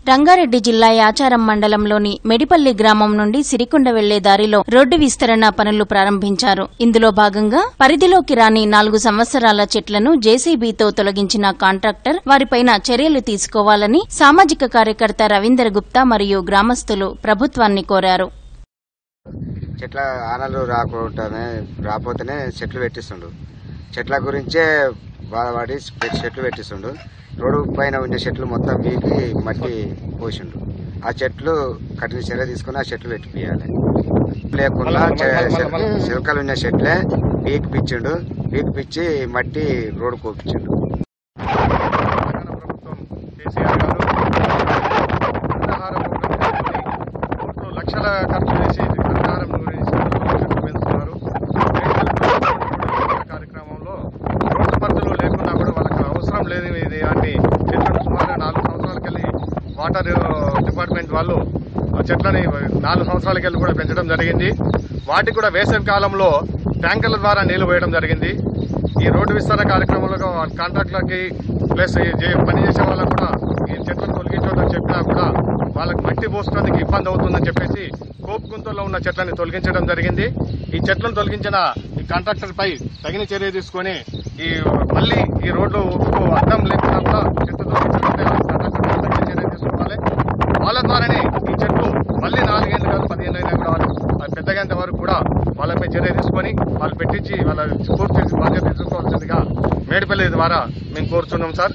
రంగారెడ్డి జిల్లా యాచారం మండలంలోని మెడిపల్లి గ్రామం నుండి సిరికొండ వెళ్లే దారిలో రోడ్డు విస్తరణ పనులు ప్రారంభించారు. ఇందులో భాగంగా పరిధిలోకి రాని 4 సంవత్సరాల చెట్లను జేసీబీతో తొలగించిన కాంట్రాక్టర్ వారిపైన చర్యలు తీసుకోవాలని సామాజిక కార్యకర్త రవీందర్ గుప్తా మరియు గ్రామస్తులు ప్రభుత్వాన్ని కోరారు. చెట్ల ఆనలు రాపోతేనే చెట్లు పెట్టిస్తుండు. చెట్ల గురించే బాధపడి చెట్లు పెట్టిస్తుండు. రోడ్డు పైన ఉన్న చెట్లు మొత్తం పీకి మట్టి పోసిండు. ఆ చెట్లు కఠిన చర్య తీసుకుని ఆ చెట్లు పెట్టిపియాలి. లేకుండా చిలకలు ఉన్న చెట్లే పీకి పిచ్చిండు. పీకి పిచ్చి మట్టి రోడ్డు కోపించిండు. లక్షల ఖర్చు చేసి కార్యక్రమంలో రోడ్డు పరిధిలో లేకున్నా కూడా వాళ్ళకి అవసరం లేదు. ఇది అన్ని చెట్లను సుమారు 4 సంవత్సరాలకెళ్ళి వాటర్ డిపార్ట్మెంట్ వాళ్ళు చెట్లని 4 సంవత్సరాలకెళ్ళి కూడా పెంచడం జరిగింది. వాటికి కూడా వేసవి కాలంలో ట్యాంకర్ల ద్వారా నీళ్లు వేయడం జరిగింది. ఈ రోడ్డు విస్తరణ కార్యక్రమంలో కాంట్రాక్టర్లకి ప్లస్ పనిచేసే వాళ్ళకు కూడా ఈ చెట్లను తొలగించడం చెప్పినా కూడా వాళ్ళకి మట్టి పోసుకోవడానికి ఇబ్బంది అవుతుందని చెప్పేసి కోపు గుంతల్లో ఉన్న చెట్లని తొలగించడం జరిగింది. ఈ చెట్లను తొలగించిన ఈ కాంట్రాక్టర్ పై తగిన చర్య తీసుకుని మళ్ళీ ఈ రోడ్లు అర్థం లేకుండా కూడా చెట్లు తొలగించాలంటే కాంట్రాక్టర్ తగిన చర్య తీసుకోవాలి. వాళ్ళ ద్వారానే ఈ చెట్లు మళ్ళీ 4 ఏళ్ళు కాదు 15 అయినా కూడా వాళ్ళు పెద్దగంత వరకు కూడా వాళ్ళపై చర్య తీసుకొని వాళ్ళు పెట్టించి వాళ్ళ పూర్తి బాధ్యత తీసుకోవాల్సిందిగా మేడిపల్లి ద్వారా మేము కోరుతున్నాం సార్.